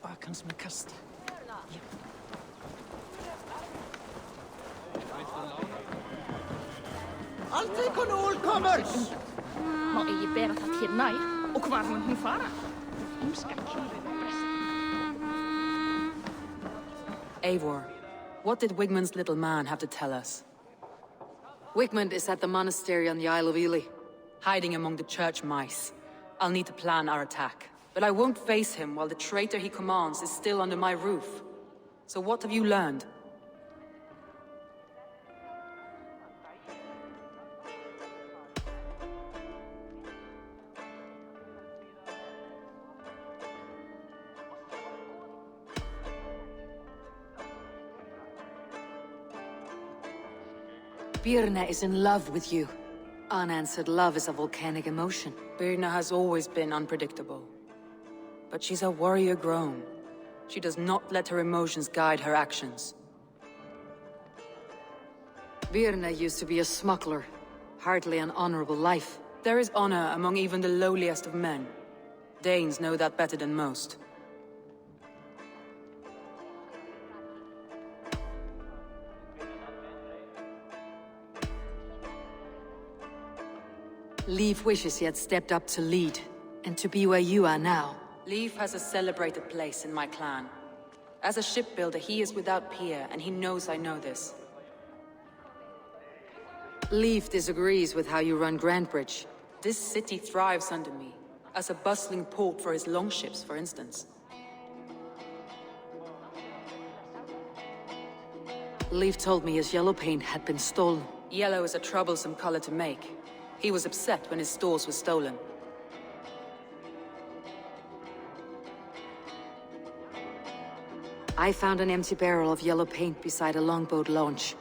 Bakans med kast. I'll take on all comers! Ma ei bera ta till nej. Och var hon fara? Eivor, what did Wigmund's little man have to tell us? Wigmund is at the monastery on the Isle of Ely, hiding among the church mice. I'll need to plan our attack. But I won't face him while the traitor he commands is still under my roof. So what have you learned? Birna is in love with you. Unanswered love is a volcanic emotion. Birna has always been unpredictable. But she's a warrior grown. She does not let her emotions guide her actions. Birna used to be a smuggler. Hardly an honorable life. There is honor among even the lowliest of men. Danes know that better than most. Leif wishes he had stepped up to lead, and to be where you are now. Leif has a celebrated place in my clan. As a shipbuilder, he is without peer, and he knows I know this. Leif disagrees with how you run Grantebridge. This city thrives under me, as a bustling port for his longships, for instance. Leif told me his yellow paint had been stolen. Yellow is a troublesome color to make. He was upset when his stores were stolen. I found an empty barrel of yellow paint beside a longboat launch.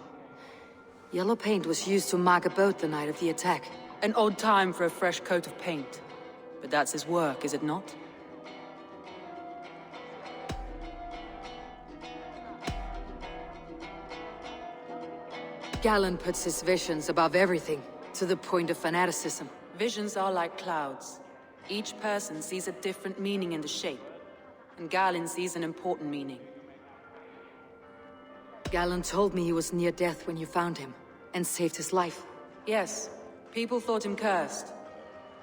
Yellow paint was used to mark a boat the night of the attack. An odd time for a fresh coat of paint. But that's his work, is it not? Galen puts his visions above everything, to the point of fanaticism. Visions are like clouds. Each person sees a different meaning in the shape, and Galen sees an important meaning. Galen told me he was near death when you found him, and saved his life. Yes, people thought him cursed.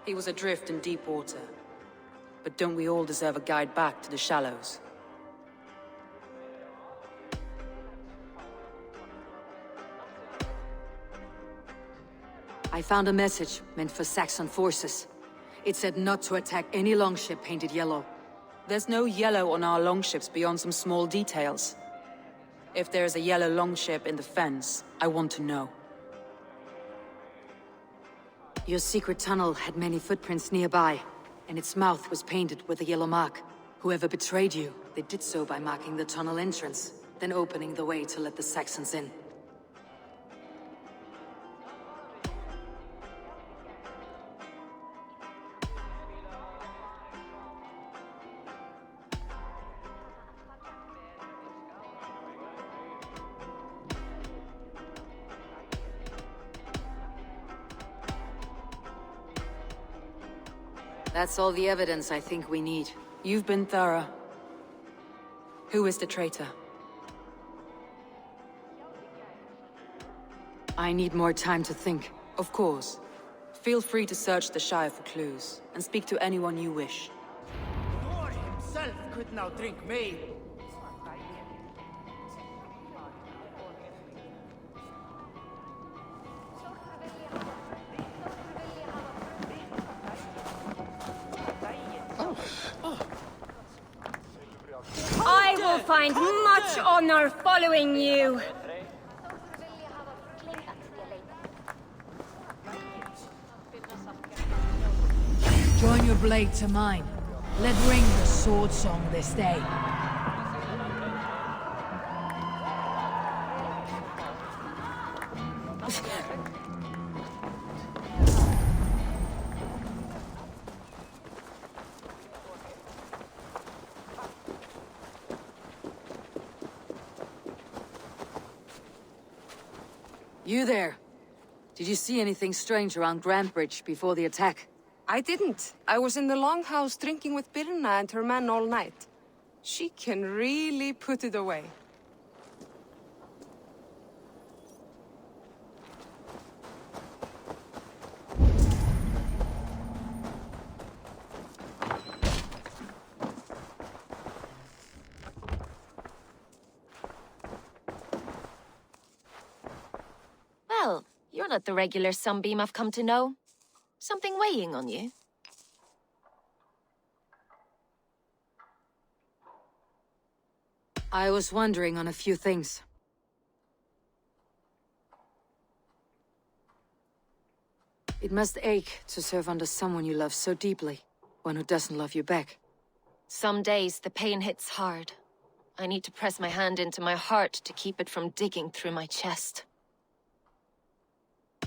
He was adrift in deep water. But don't we all deserve a guide back to the shallows? I found a message meant for Saxon forces. It said not to attack any longship painted yellow. There's no yellow on our longships beyond some small details. If there's a yellow longship in the fens, I want to know. Your secret tunnel had many footprints nearby, and its mouth was painted with a yellow mark. Whoever betrayed you, they did so by marking the tunnel entrance, then opening the way to let the Saxons in. That's all the evidence I think we need. You've been thorough. Who is the traitor? I need more time to think. Of course. Feel free to search the Shire for clues, and speak to anyone you wish. Thor himself could now drink me. I will find much honor following you. Join your blade to mine. Let ring the sword song this day. You there. Did you see anything strange around Grantebridge before the attack? I didn't. I was in the longhouse drinking with Birna and her men all night. She can really put it away. Well, you're not the regular sunbeam I've come to know. Something weighing on you? I was wondering on a few things. It must ache to serve under someone you love so deeply, one who doesn't love you back. Some days the pain hits hard. I need to press my hand into my heart to keep it from digging through my chest.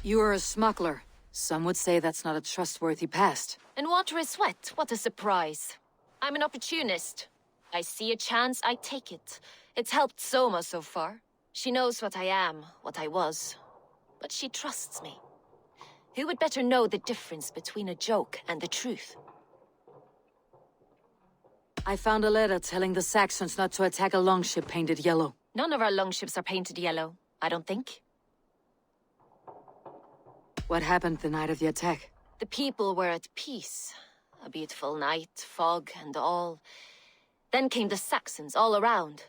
You are a smuggler. Some would say that's not a trustworthy past. And water is wet, what a surprise. I'm an opportunist. I see a chance, I take it. It's helped Soma so far. She knows what I am, what I was. But she trusts me. Who would better know the difference between a joke and the truth? I found a letter telling the Saxons not to attack a longship painted yellow. None of our longships are painted yellow, I don't think. What happened the night of the attack? The people were at peace. A beautiful night, fog and all. Then came the Saxons all around.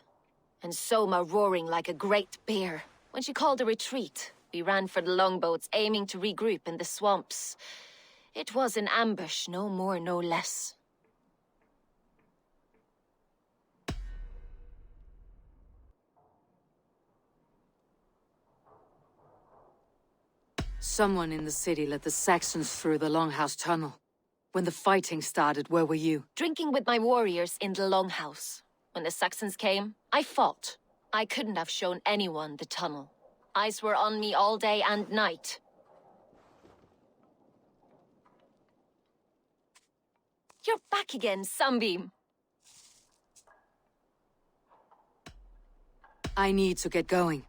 And Soma roaring like a great bear. When she called a retreat, we ran for the longboats, aiming to regroup in the swamps. It was an ambush, no more, no less. Someone in the city let the Saxons through the Longhouse tunnel. When the fighting started, where were you? Drinking with my warriors in the Longhouse. When the Saxons came, I fought. I couldn't have shown anyone the tunnel. Eyes were on me all day and night. You're back again, Sunbeam. I need to get going.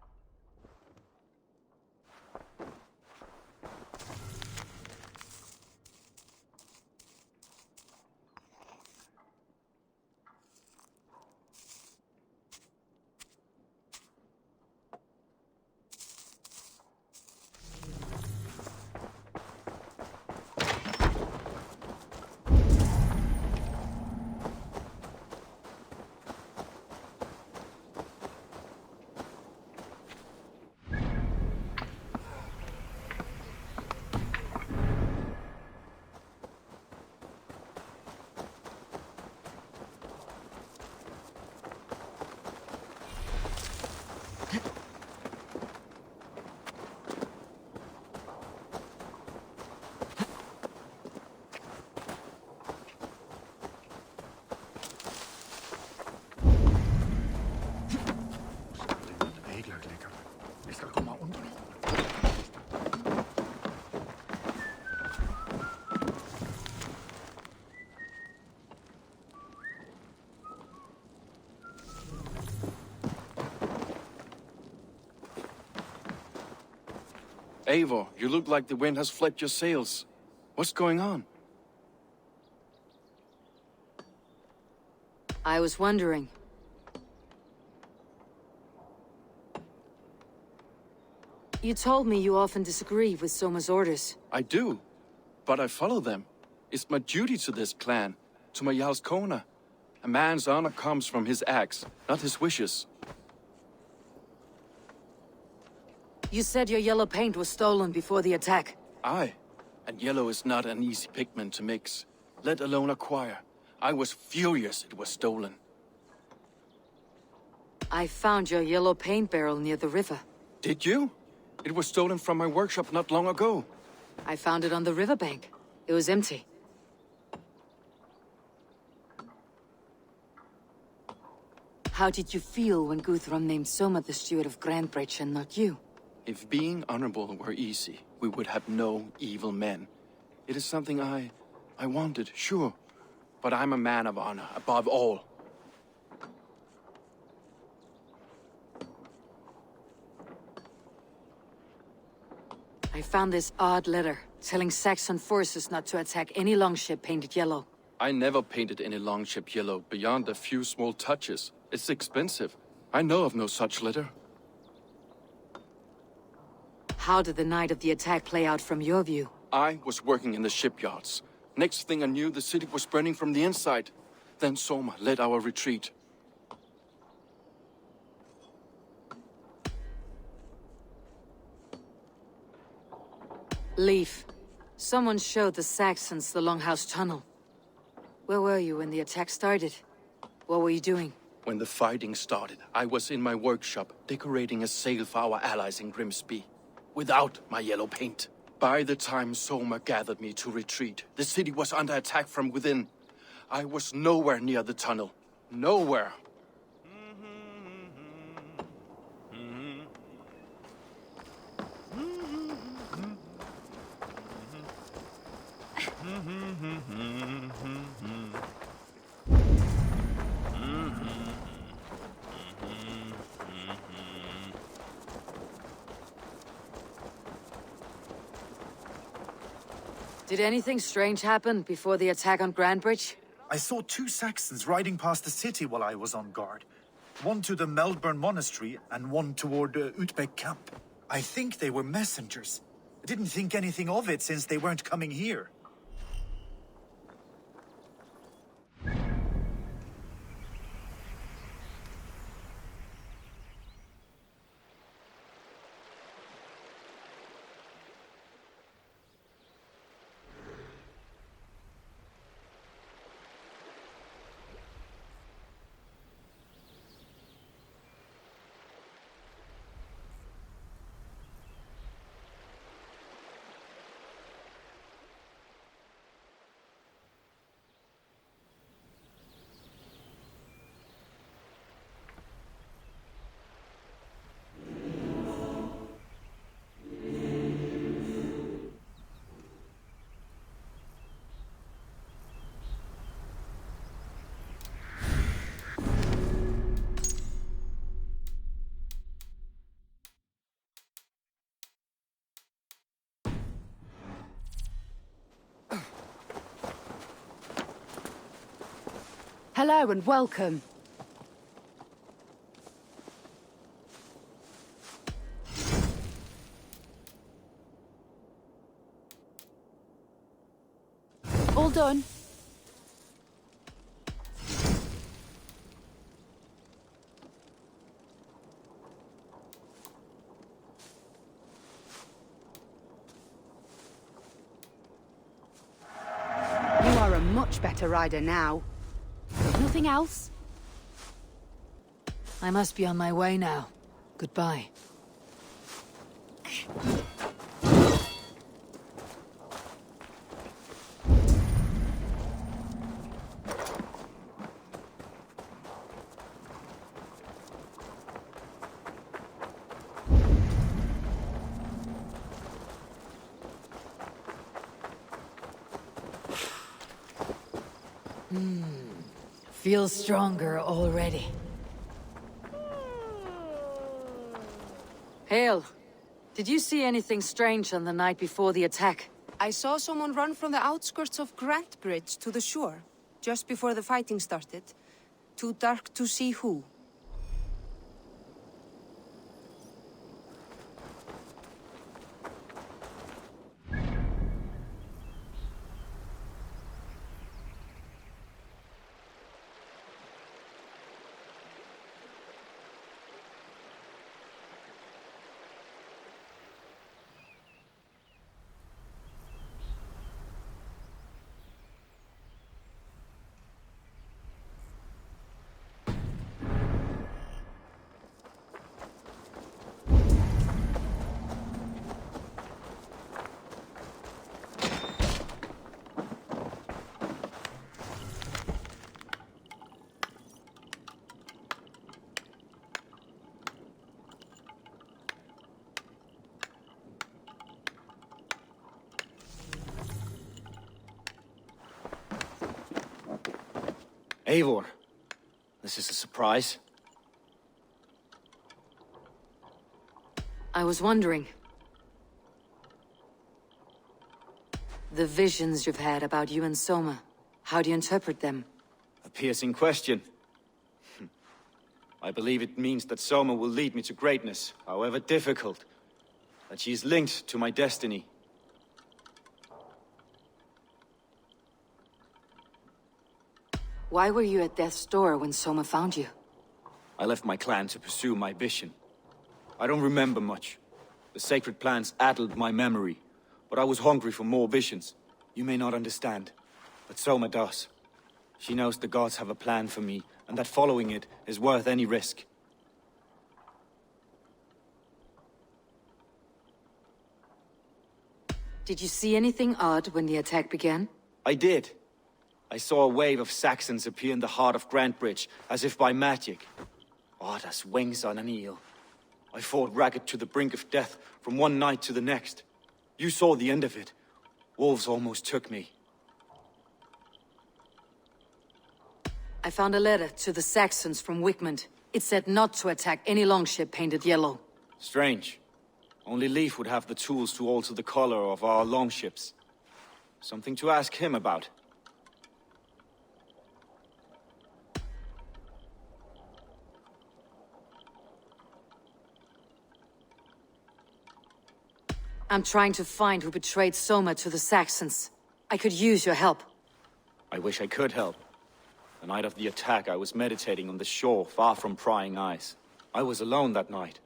Eivor, you look like the wind has flecked your sails. What's going on? I was wondering. You told me you often disagree with Soma's orders. I do, but I follow them. It's my duty to this clan, to my Jarl's Kona. A man's honor comes from his acts, not his wishes. You said your yellow paint was stolen before the attack. Aye, and yellow is not an easy pigment to mix, let alone acquire. I was furious it was stolen. I found your yellow paint barrel near the river. Did you? It was stolen from my workshop not long ago. I found it on the riverbank. It was empty. How did you feel when Guthrum named Soma the steward of Grandbridge and not you? If being honorable were easy, we would have no evil men. It is something I wanted, sure. But I'm a man of honor, above all. I found this odd letter, telling Saxon forces not to attack any longship painted yellow. I never painted any longship yellow beyond a few small touches. It's expensive. I know of no such letter. How did the night of the attack play out from your view? I was working in the shipyards. Next thing I knew, the city was burning from the inside. Then Soma led our retreat. Leaf. Someone showed the Saxons the Longhouse Tunnel. Where were you when the attack started? What were you doing? When the fighting started, I was in my workshop, decorating a sail for our allies in Grimsby. Without my yellow paint. By the time Soma gathered me to retreat, the city was under attack from within. I was nowhere near the tunnel. Nowhere. Did anything strange happen before the attack on Grand Bridge? I saw 2 Saxons riding past the city while I was on guard. One to the Melbourne Monastery and one toward Utbeck Camp. I think they were messengers. I didn't think anything of it since they weren't coming here. Hello and welcome. All done. You are a much better rider now. Nothing else? I must be on my way now. Goodbye. Feel stronger already. Hale, did you see anything strange on the night before the attack? I saw someone run from the outskirts of Grand Bridge to the shore, just before the fighting started. Too dark to see who. Eivor, this is a surprise. I was wondering. The visions you've had about you and Soma. How do you interpret them? A piercing question. I believe it means that Soma will lead me to greatness, however difficult. That she is linked to my destiny. Why were you at death's door when Soma found you? I left my clan to pursue my vision. I don't remember much. The sacred plans addled my memory, but I was hungry for more visions. You may not understand, but Soma does. She knows the gods have a plan for me, and that following it is worth any risk. Did you see anything odd when the attack began? I did. I saw a wave of Saxons appear in the heart of Grantbridge, as if by magic. Odd as wings on an eel. I fought ragged to the brink of death from one night to the next. You saw the end of it. Wolves almost took me. I found a letter to the Saxons from Wigmund. It said not to attack any longship painted yellow. Strange. Only Leif would have the tools to alter the color of our longships. Something to ask him about. I'm trying to find who betrayed Soma to the Saxons. I could use your help. I wish I could help. The night of the attack, I was meditating on the shore, far from prying eyes. I was alone that night.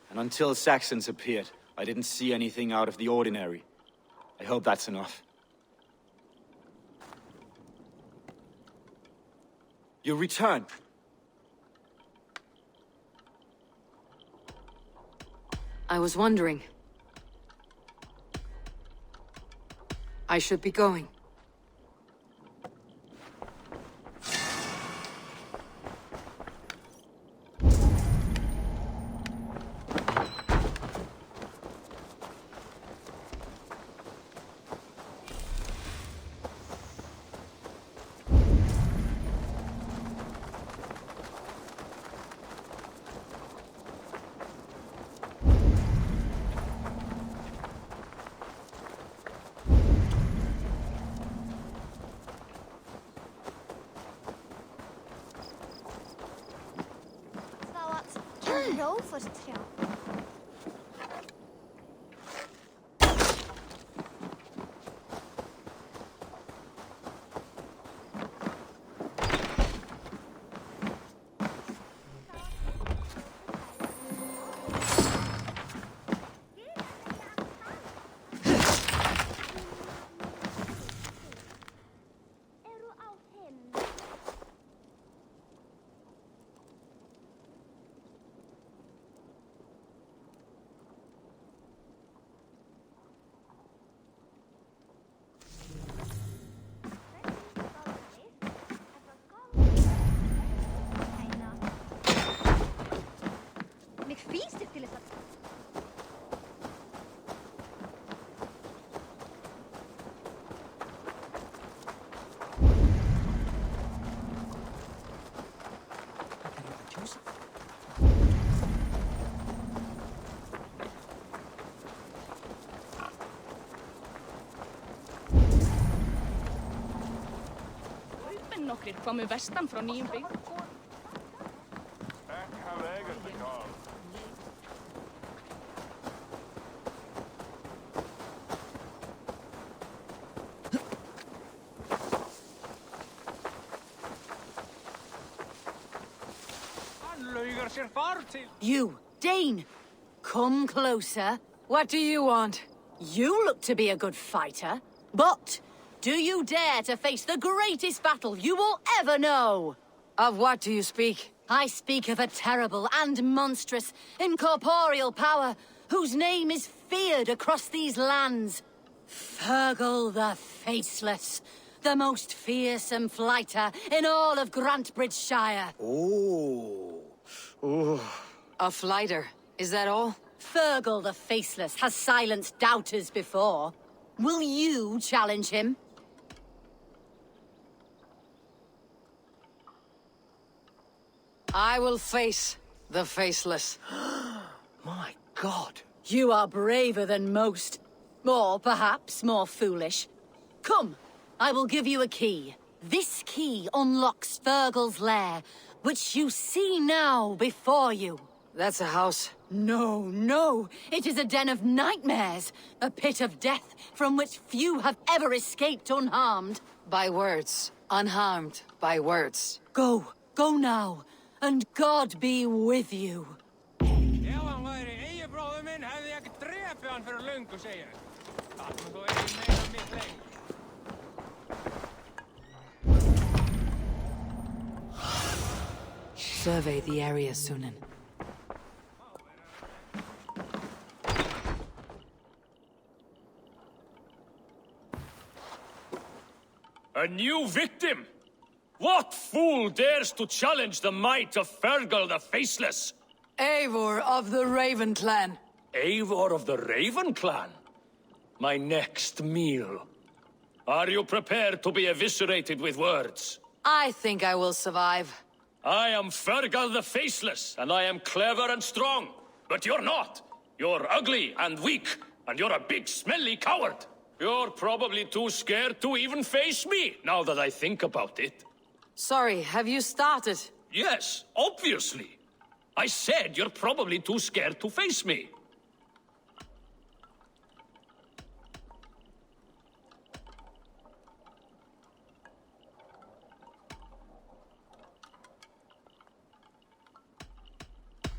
And until Saxons appeared, I didn't see anything out of the ordinary. I hope that's enough. You return. I was wondering. I should be going. Nokkrir komu vestan frá nýjum byggð. You, Dane! Come closer. What do you want? You look to be a good fighter, but do you dare to face the greatest battle you will ever know? Of what do you speak? I speak of a terrible and monstrous, incorporeal power whose name is feared across these lands. Fergal the Faceless, the most fearsome fighter in all of Grantbridgeshire. A flighter, is that all? Fergal the Faceless has silenced doubters before. Will you challenge him? I will face the Faceless. My God. You are braver than most. Or perhaps more foolish. Come, I will give you a key. This key unlocks Fergal's lair, which you see now before you. That's a house. No, no. It is a den of nightmares. A pit of death from which few have ever escaped unharmed. By words. Unharmed by words. Go. Go now. And God be with you. Survey the area, Sunan. A new victim? What fool dares to challenge the might of Fergal the Faceless? Eivor of the Raven Clan. Eivor of the Raven Clan? My next meal. Are you prepared to be eviscerated with words? I think I will survive. I am Fergal the Faceless, and I am clever and strong. But you're not. You're ugly and weak, and you're a big smelly coward. You're probably too scared to even face me, now that I think about it. Sorry, have you started? Yes, obviously. I said you're probably too scared to face me.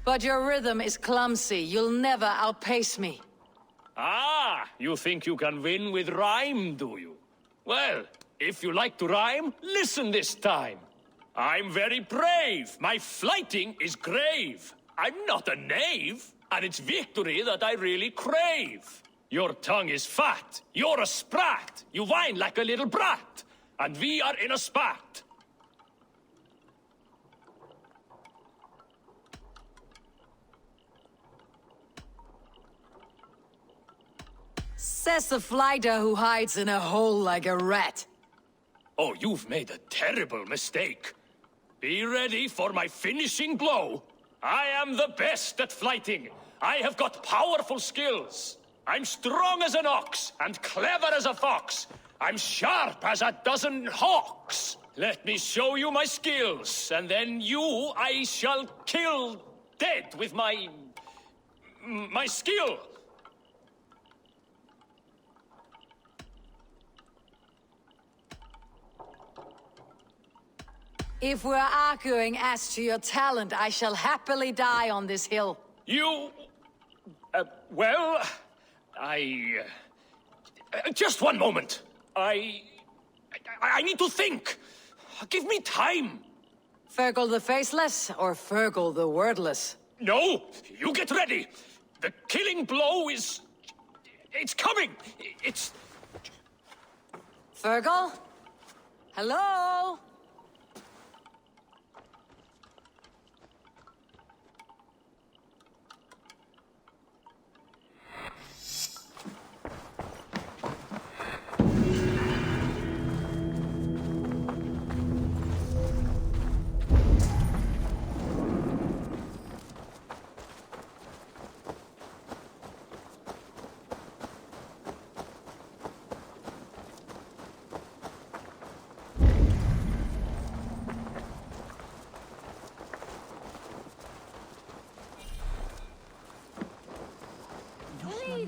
But your rhythm is clumsy. You'll never outpace me. Ah, you think you can win with rhyme, do you? Well, if you like to rhyme, listen this time. I'm very brave. My flighting is grave. I'm not a knave, and it's victory that I really crave. Your tongue is fat. You're a sprat. You whine like a little brat. And we are in a spat. Says the flighter who hides in a hole like a rat. Oh, you've made a terrible mistake. Be ready for my finishing blow. I am the best at flighting. I have got powerful skills. I'm strong as an ox and clever as a fox. I'm sharp as a dozen hawks. Let me show you my skills, and then you I shall kill dead with my skill. If we're arguing as to your talent, I shall happily die on this hill. You... well... just one moment. I need to think. Give me time. Fergal the Faceless or Fergal the Wordless? No, you get ready. The killing blow is... it's coming. It's... Fergal? Hello?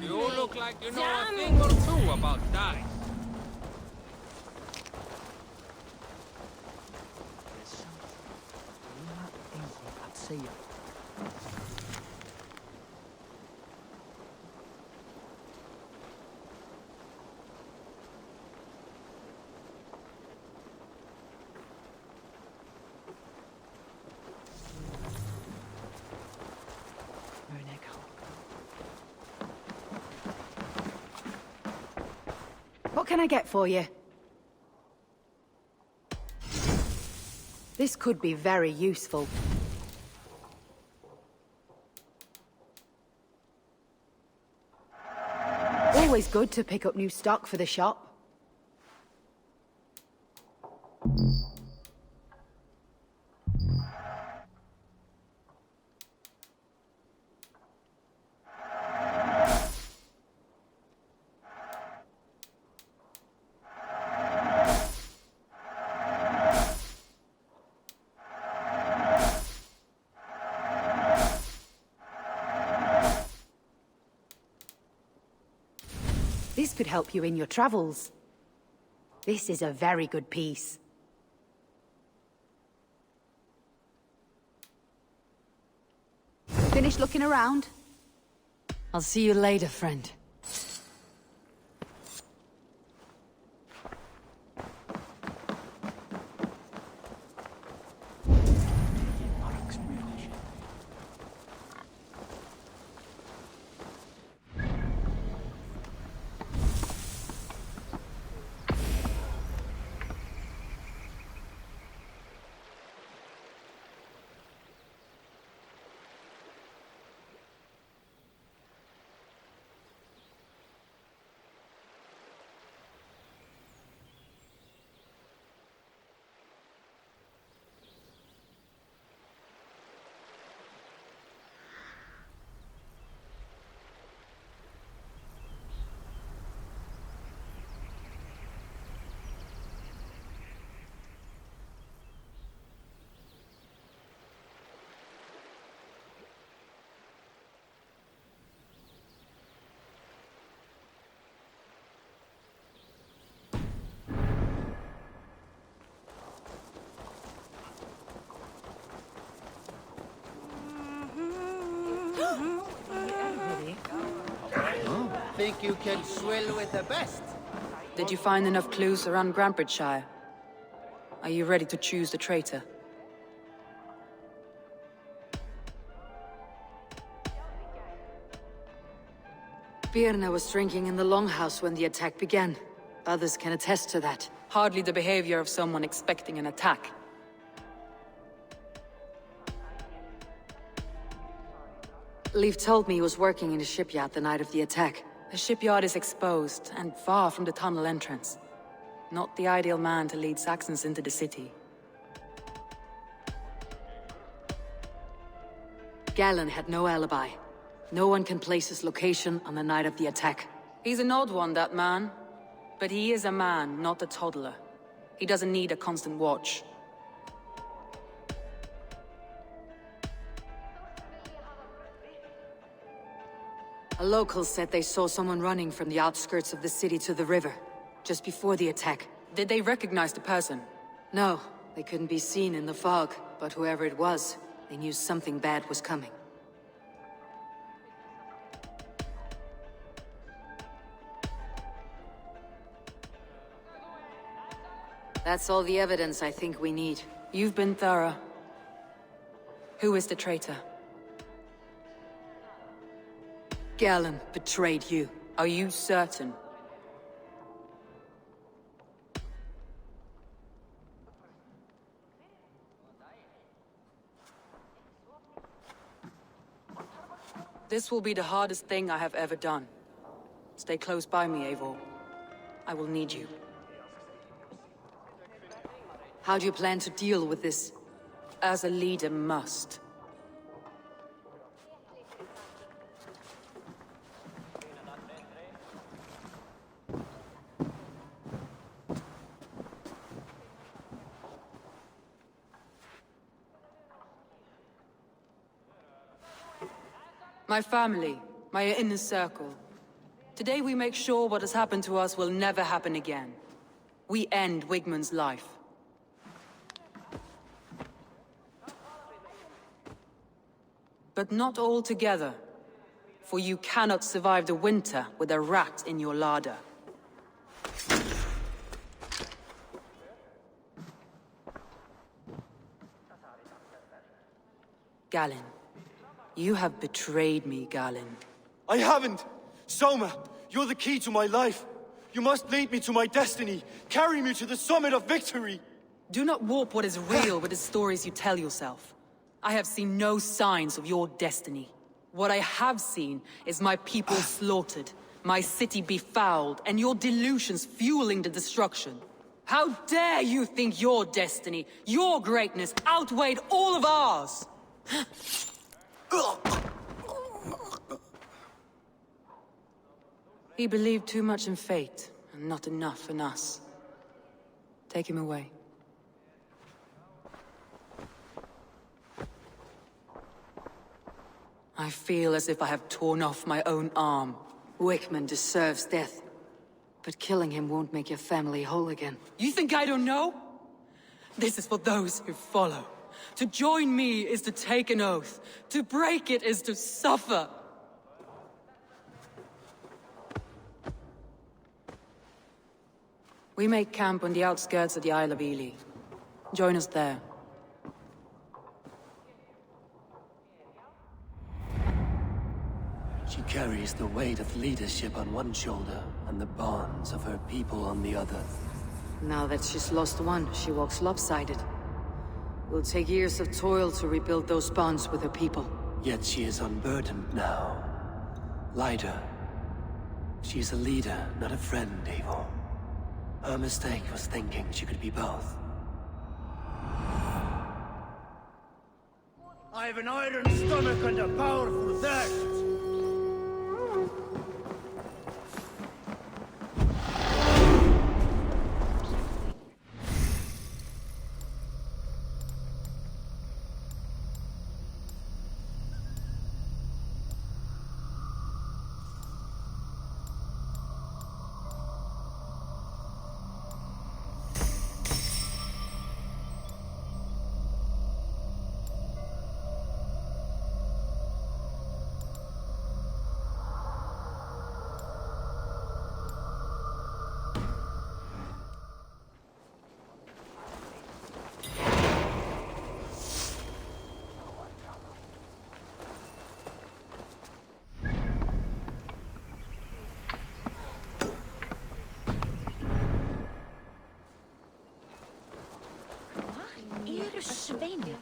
You look like you know a thing or two about dice. What can I get for you? This could be very useful. Always good to pick up new stock for the shop. This could help you in your travels. This is a very good piece. Finish looking around? I'll see you later, friend. Think you can swill with the best? Did you find enough clues around Grantbridgeshire? Are you ready to choose the traitor? Birna was drinking in the Longhouse when the attack began. Others can attest to that. Hardly the behavior of someone expecting an attack. Leif told me he was working in a shipyard the night of the attack. The shipyard is exposed, and far from the tunnel entrance. Not the ideal man to lead Saxons into the city. Galen had no alibi. No one can place his location on the night of the attack. He's an odd one, that man. But he is a man, not a toddler. He doesn't need a constant watch. A local said they saw someone running from the outskirts of the city to the river, just before the attack. Did they recognize the person? No, they couldn't be seen in the fog, but whoever it was, they knew something bad was coming. That's all the evidence I think we need. You've been thorough. Who is the traitor? Galen betrayed you. Are you certain? This will be the hardest thing I have ever done. Stay close by me, Eivor. I will need you. How do you plan to deal with this? As a leader must. My family, my inner circle. Today we make sure what has happened to us will never happen again. We end Wigmund's life. But not all together. For you cannot survive the winter with a rat in your larder. Galen. You have betrayed me, Galen. I haven't! Soma, you're the key to my life. You must lead me to my destiny. Carry me to the summit of victory. Do not warp what is real with the stories you tell yourself. I have seen no signs of your destiny. What I have seen is my people slaughtered, my city befouled, and your delusions fueling the destruction. How dare you think your destiny, your greatness, outweighed all of ours? He believed too much in fate, and not enough in us. Take him away. I feel as if I have torn off my own arm. Wigmund deserves death. But killing him won't make your family whole again. You think I don't know? This is for those who follow. To join me is to take an oath. To break it is to suffer. We make camp on the outskirts of the Isle of Ely. Join us there. She carries the weight of leadership on one shoulder and the bonds of her people on the other. Now that she's lost one, she walks lopsided. It will take years of toil to rebuild those bonds with her people. Yet she is unburdened now. Lighter. She's a leader, not a friend, Eivor. Her mistake was thinking she could be both. I have an iron stomach and a powerful thirst. Sveinir.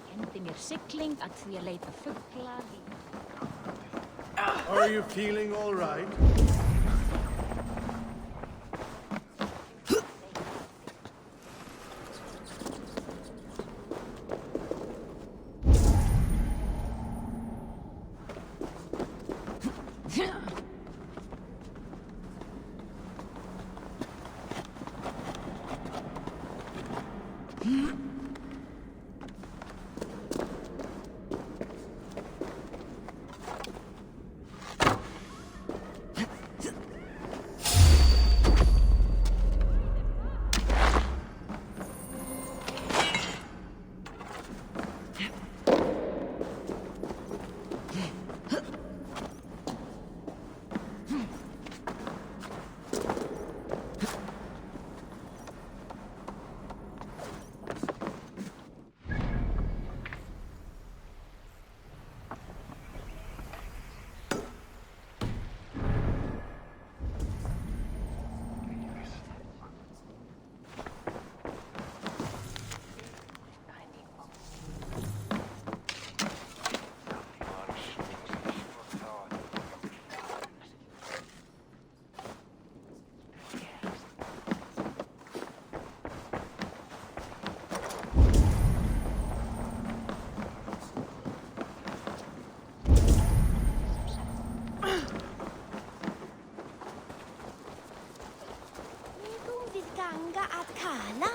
Kendi mér sigling að því að leita fugla í... Are you feeling all right? acValhalla?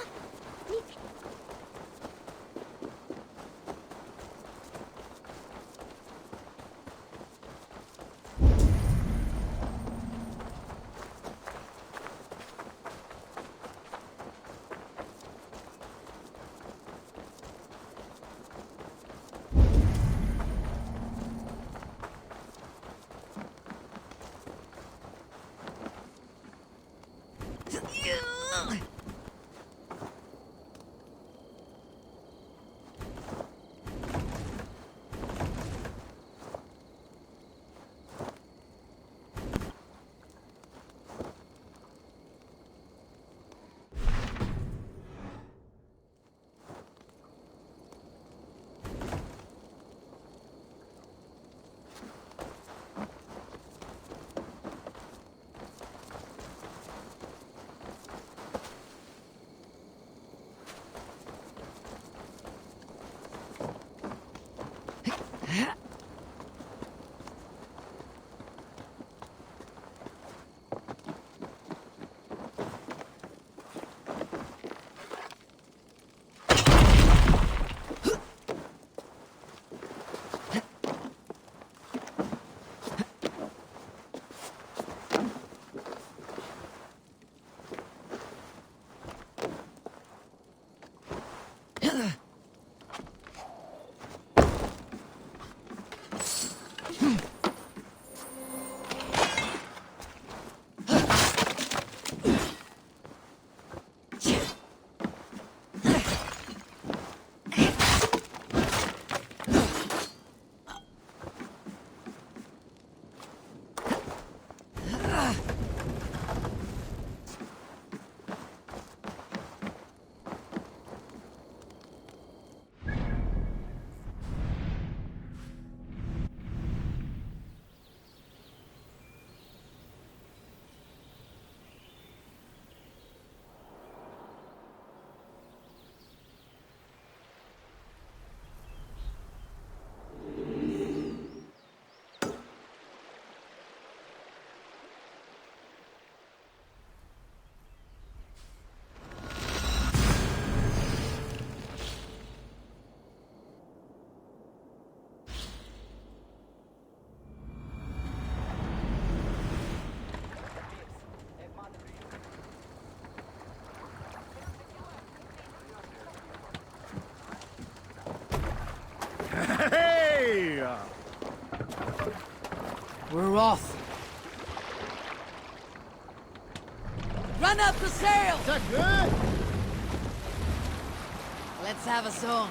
wrath. Run up the sail! Let's have a song.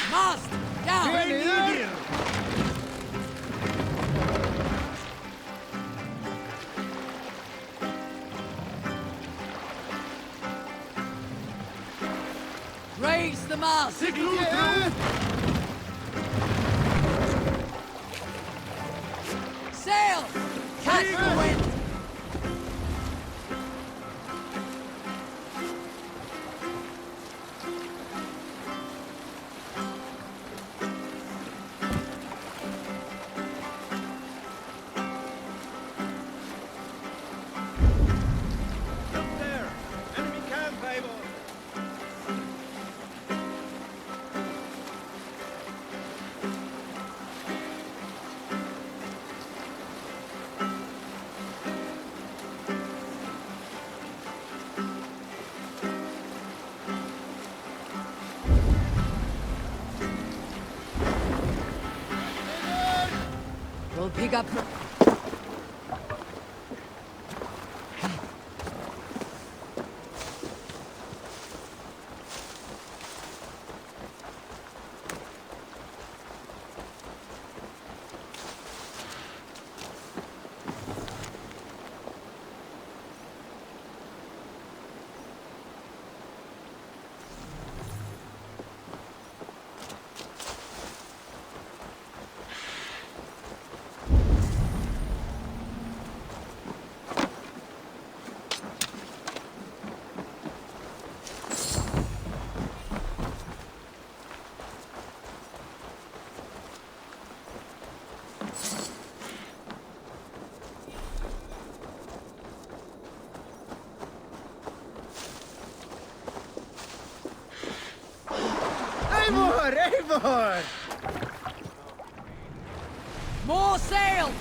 Mast! Down! Raise the mast! Sail! Catch the wind! We'll pick up... Eivor! More sail!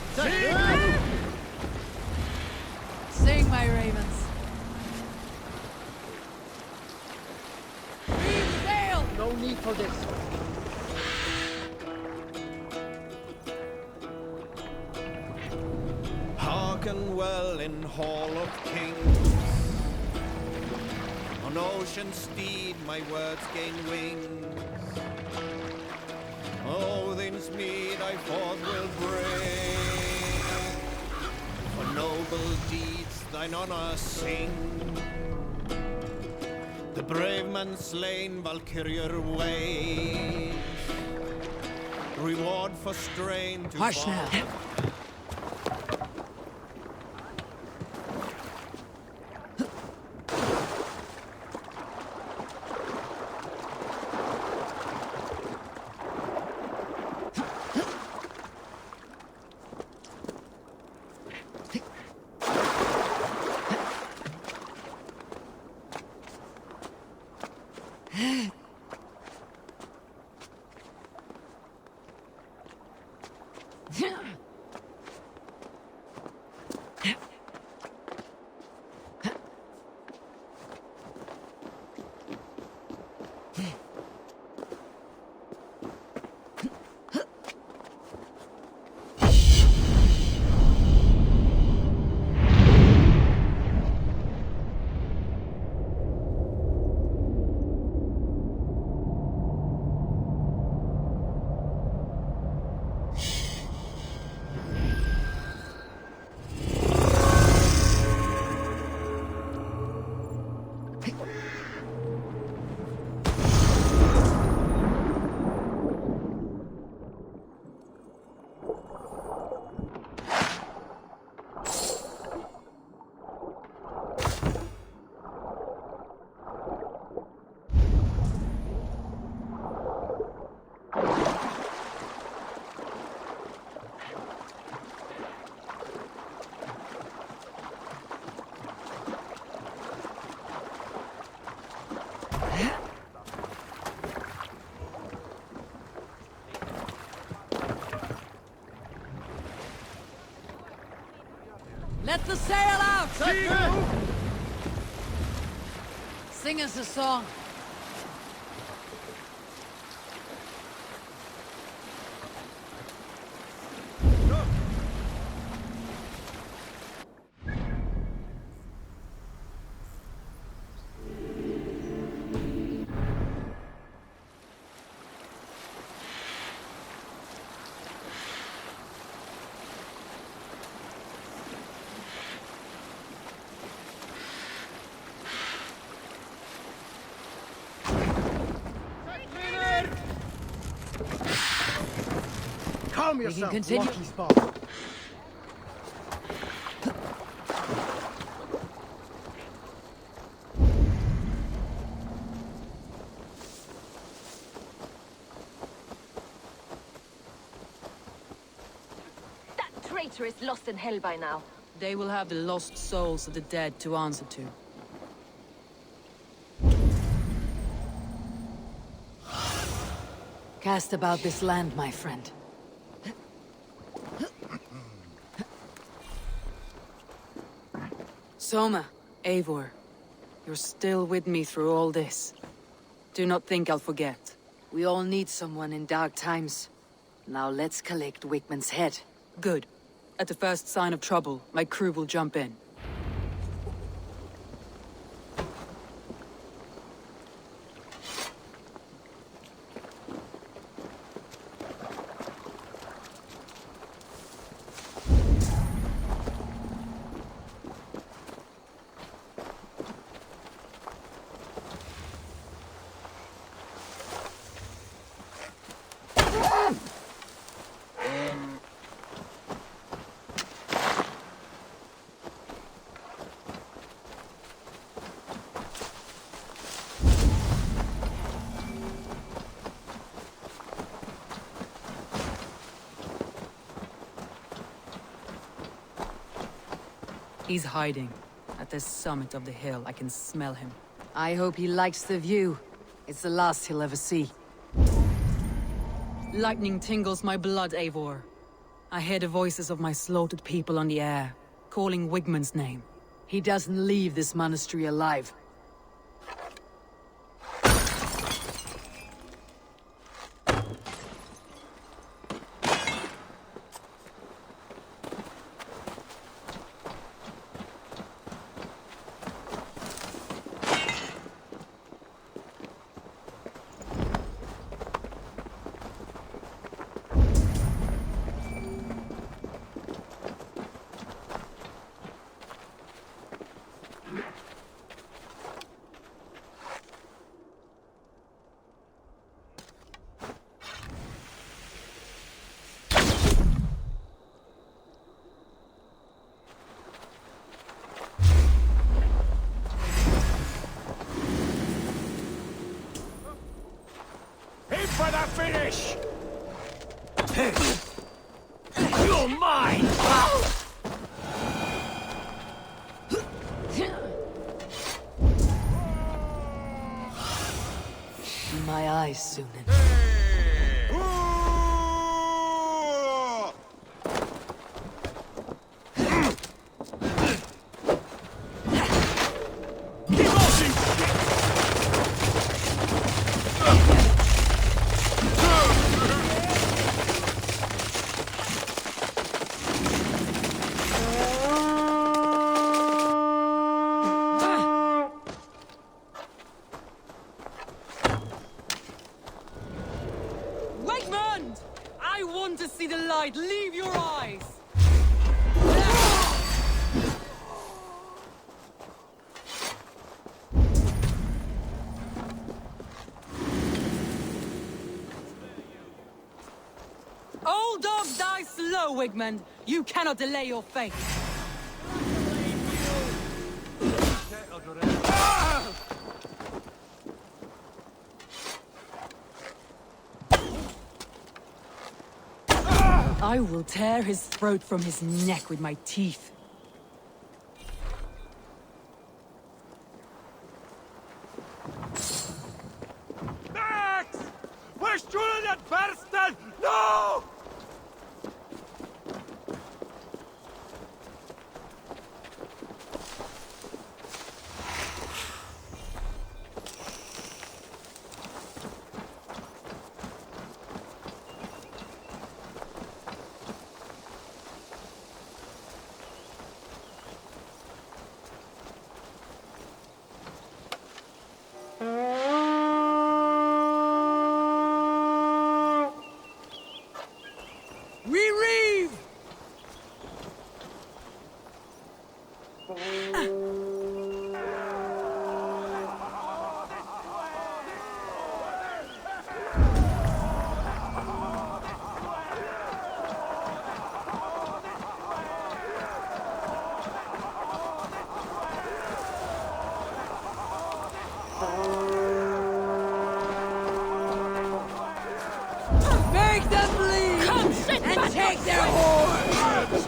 Sing, my ravens. Reef sail! No need for this. Hearken well in Hall of Kings. On ocean steed my words gain wings. Odin's mead I forth will bring. For noble deeds thine honor sing. The brave man slain Valkyrier ways. Reward for strain to Hush fall. now. Get the sail out! Sing us a song. Calm We can yourself, continue. Lucky Spot. That traitor is lost in hell by now. They will have the lost souls of the dead to answer to. Cast about this land, my friend. Soma, Eivor, you're still with me through all this. Do not think I'll forget. We all need someone in dark times. Now let's collect Wigmund's head. Good. At the first sign of trouble, my crew will jump in. He's hiding. At the summit of the hill, I can smell him. I hope he likes the view. It's the last he'll ever see. Lightning tingles my blood, Eivor. I hear the voices of my slaughtered people on the air, calling Wigmund's name. He doesn't leave this monastery alive. For the finish! You're mine! My eyes, Sunan. Wigmund! I want to see the light leave your eyes! Old dog die slow, Wigmund. You cannot delay your fate. I will tear his throat from his neck with my teeth. Max! We're shooting at Berston! No! Take their horns!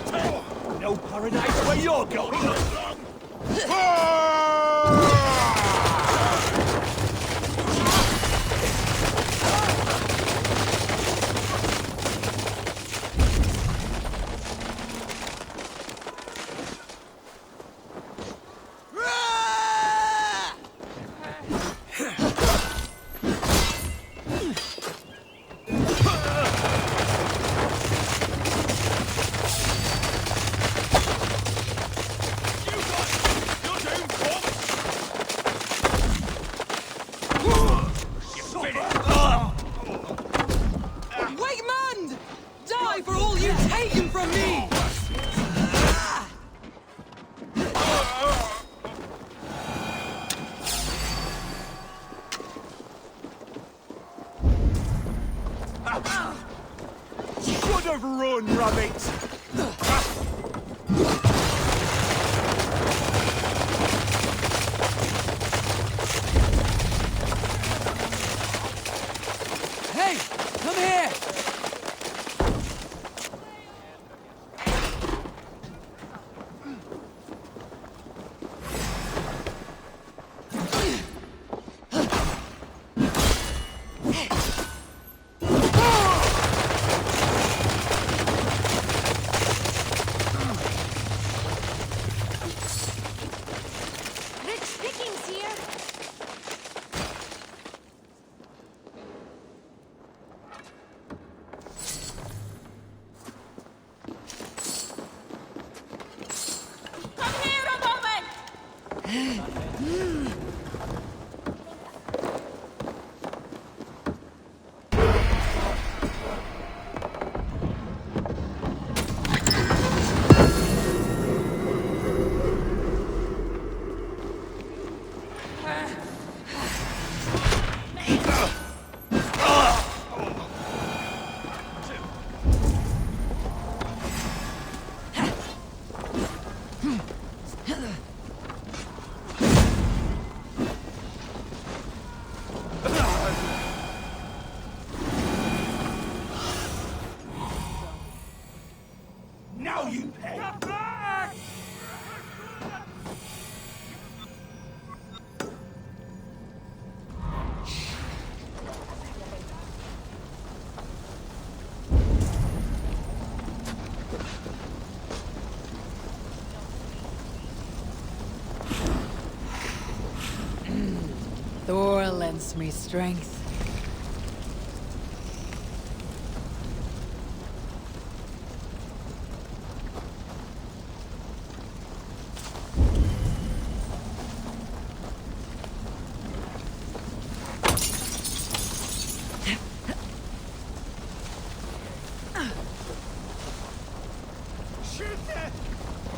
No paradise where you're going! Wigmund! Die for all you've taken from me! Should have run, rabbit! Hey, come here! Rich pickings here. Come here a moment! Now you pay! Thor lends me strength. Schütte!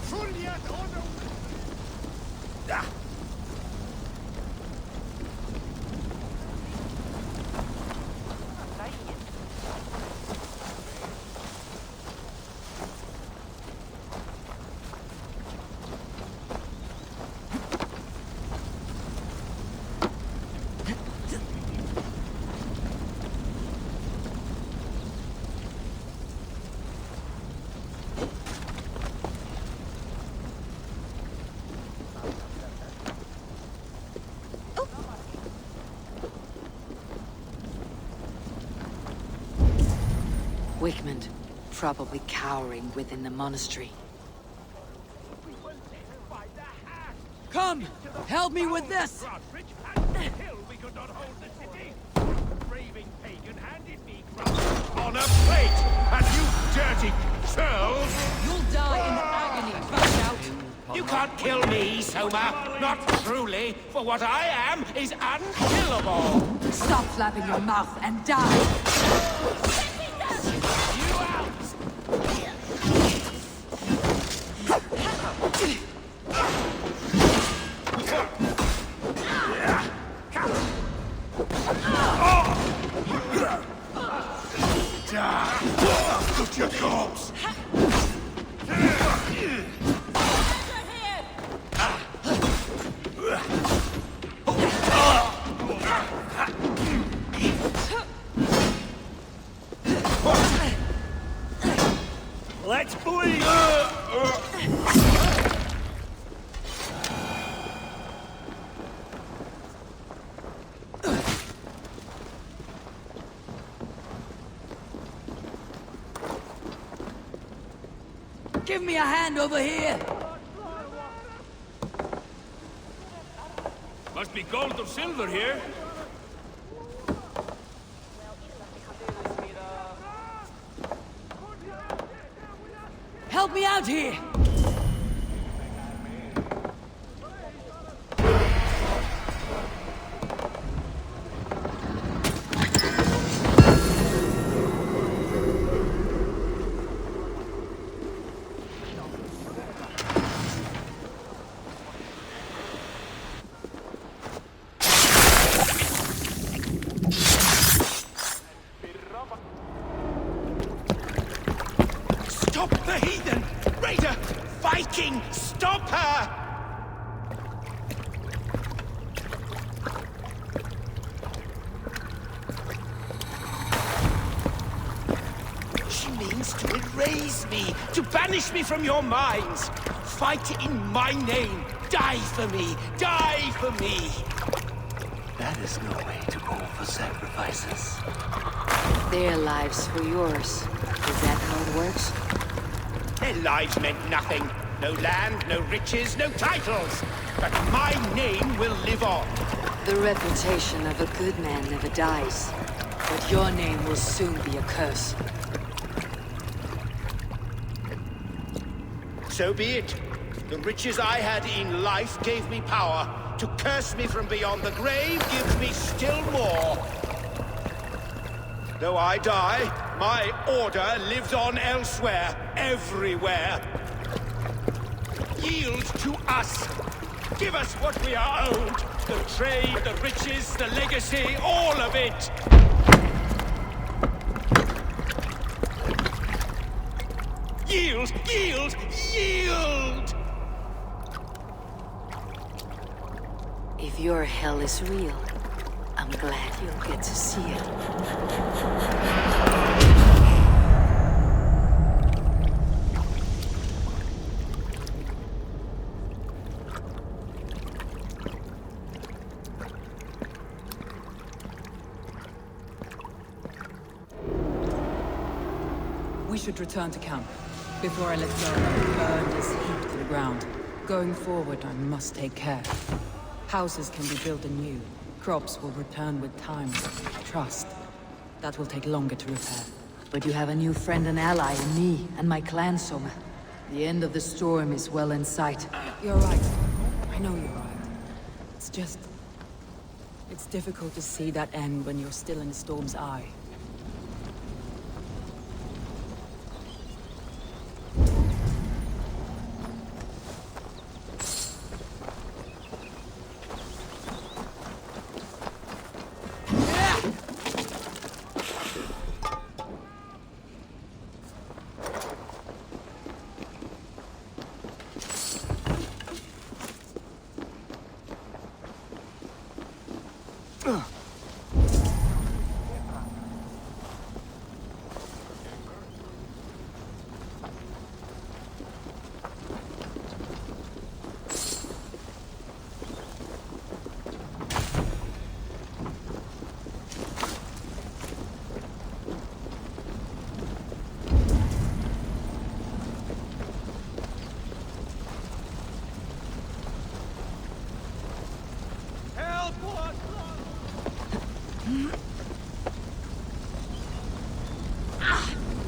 Foliert ohne... Wigmund, probably cowering within the monastery. Come! Help me with this! On a plate! And you dirty churls! You'll die in agony, back out! You can't kill me, Soma! Not truly, for what I am is unkillable! Stop flapping your mouth and die! Put your corpse! Let's bleed! Give me a hand over here! Must be gold or silver here. Help me out here! Stop the heathen! Raider! Viking! Stop her! She means to erase me, to banish me from your minds. Fight in my name. Die for me. Die for me. That is no way to call for sacrifices. Their lives for yours. Is that how it works? Their lives meant nothing. No land, no riches, no titles. But my name will live on. The reputation of a good man never dies. But your name will soon be a curse. So be it. The riches I had in life gave me power. To curse me from beyond the grave gives me still more. Though I die, my order lives on elsewhere, everywhere. Yield to us. Give us what we are owed. The trade, the riches, the legacy, all of it. Yield, yield, yield! If your hell is real, I'm glad you'll get to see it. We should return to camp. Before I let go, the bird is heaped to the ground. Going forward, I must take care. Houses can be built anew. Crops will return with time. Trust. That will take longer to repair. But you have a new friend and ally in me and my clan, Soma. The end of the storm is well in sight. You're right. I know you're right. It's just... it's difficult to see that end when you're still in the storm's eye.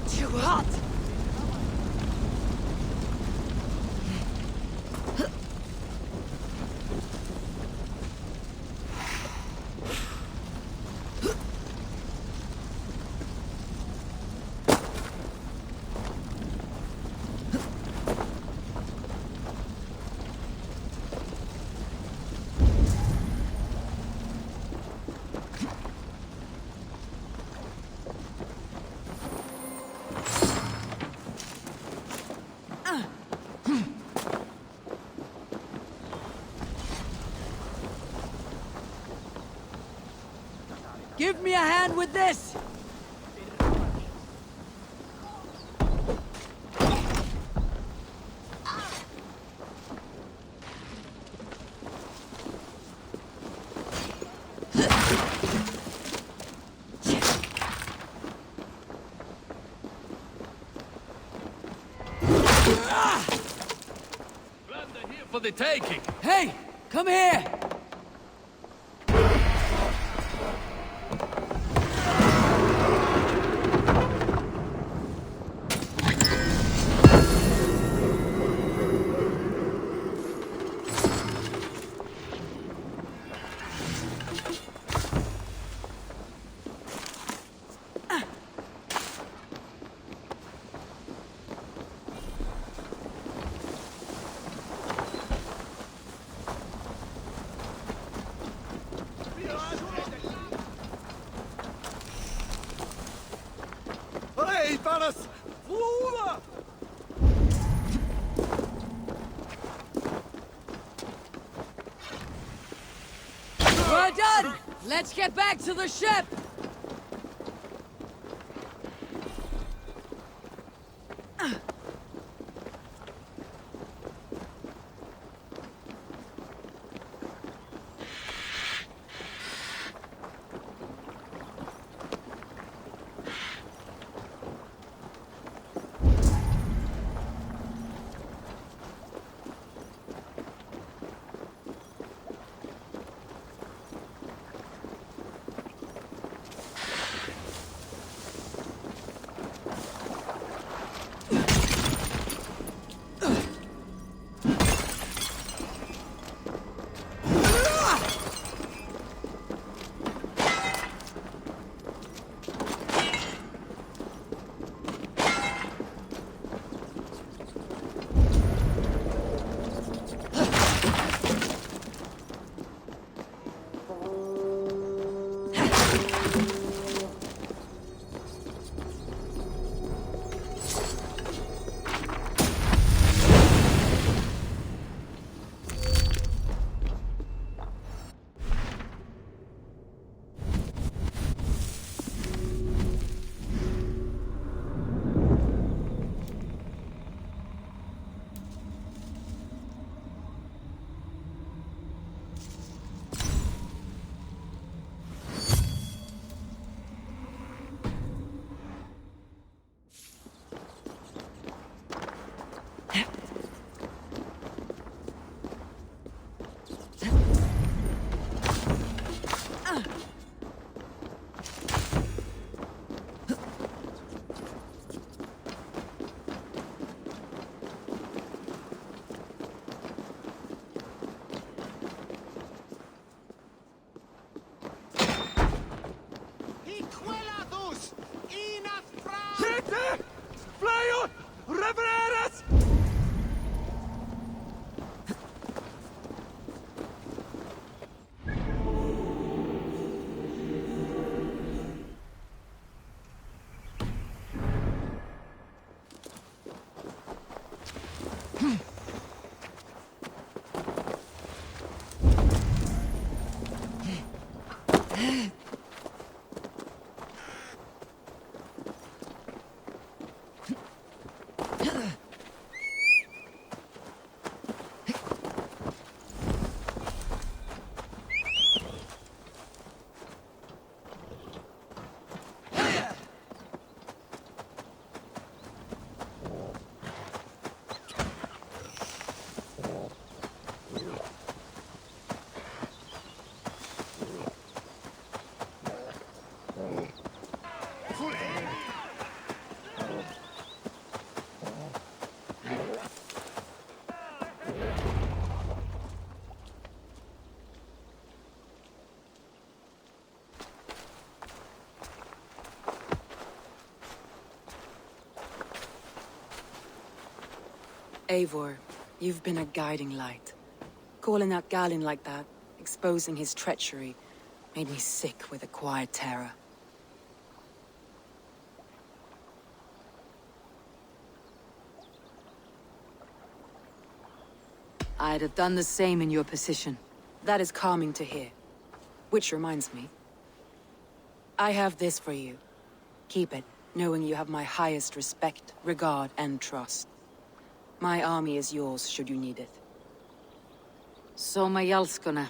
Too hot! Give me a hand with this! the taking. Hey, come here! We're done! Let's get back to the ship! Eivor, you've been a guiding light. Calling out Galin like that, exposing his treachery, made me sick with a quiet terror. I'd have done the same in your position. That is calming to hear. Which reminds me. I have this for you. Keep it, knowing you have my highest respect, regard, and trust. My army is yours, should you need it. So, my Jalskona,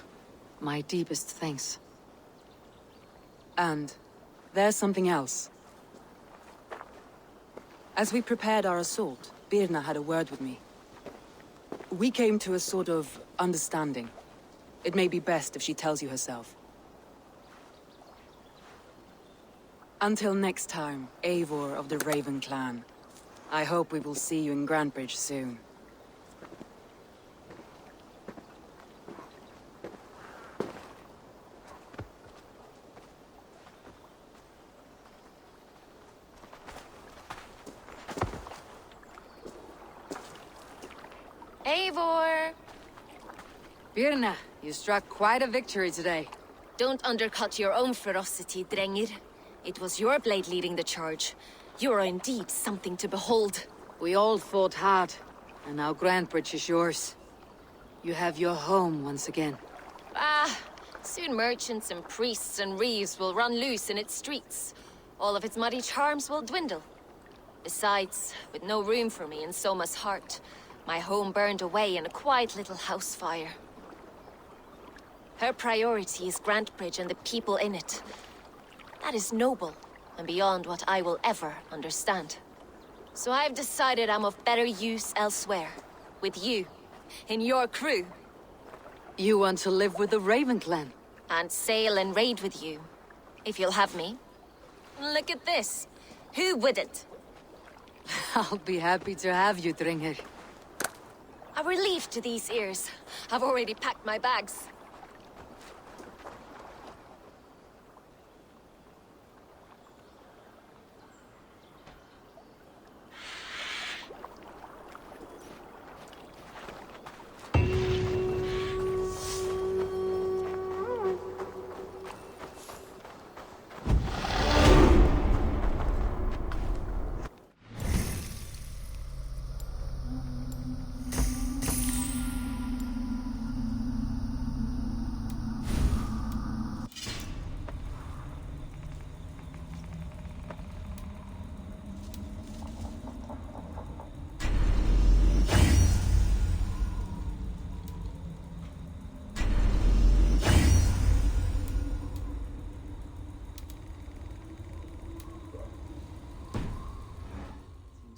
my deepest thanks. And there's something else. As we prepared our assault, Birna had a word with me. We came to a sort of understanding. It may be best if she tells you herself. Until next time, Eivor of the Raven Clan. I hope we will see you in Grantebridge soon. Eivor! Birna, you struck quite a victory today. Don't undercut your own ferocity, Drengir. It was your blade leading the charge. You are indeed something to behold. We all fought hard, and now Grantebridge is yours. You have your home once again. Soon merchants and priests and reeves will run loose in its streets. All of its muddy charms will dwindle. Besides, with no room for me in Soma's heart, my home burned away in a quiet little house fire. Her priority is Grantebridge and the people in it. That is noble, and beyond what I will ever understand. So I've decided I'm of better use elsewhere. With you. In your crew. You want to live with the Raven Clan? And sail and raid with you. If you'll have me. Look at this. Who wouldn't? I'll be happy to have you, Drengir. A relief to these ears. I've already packed my bags.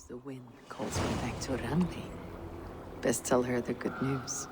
The wind calls me back to Randi. Best tell her the good news.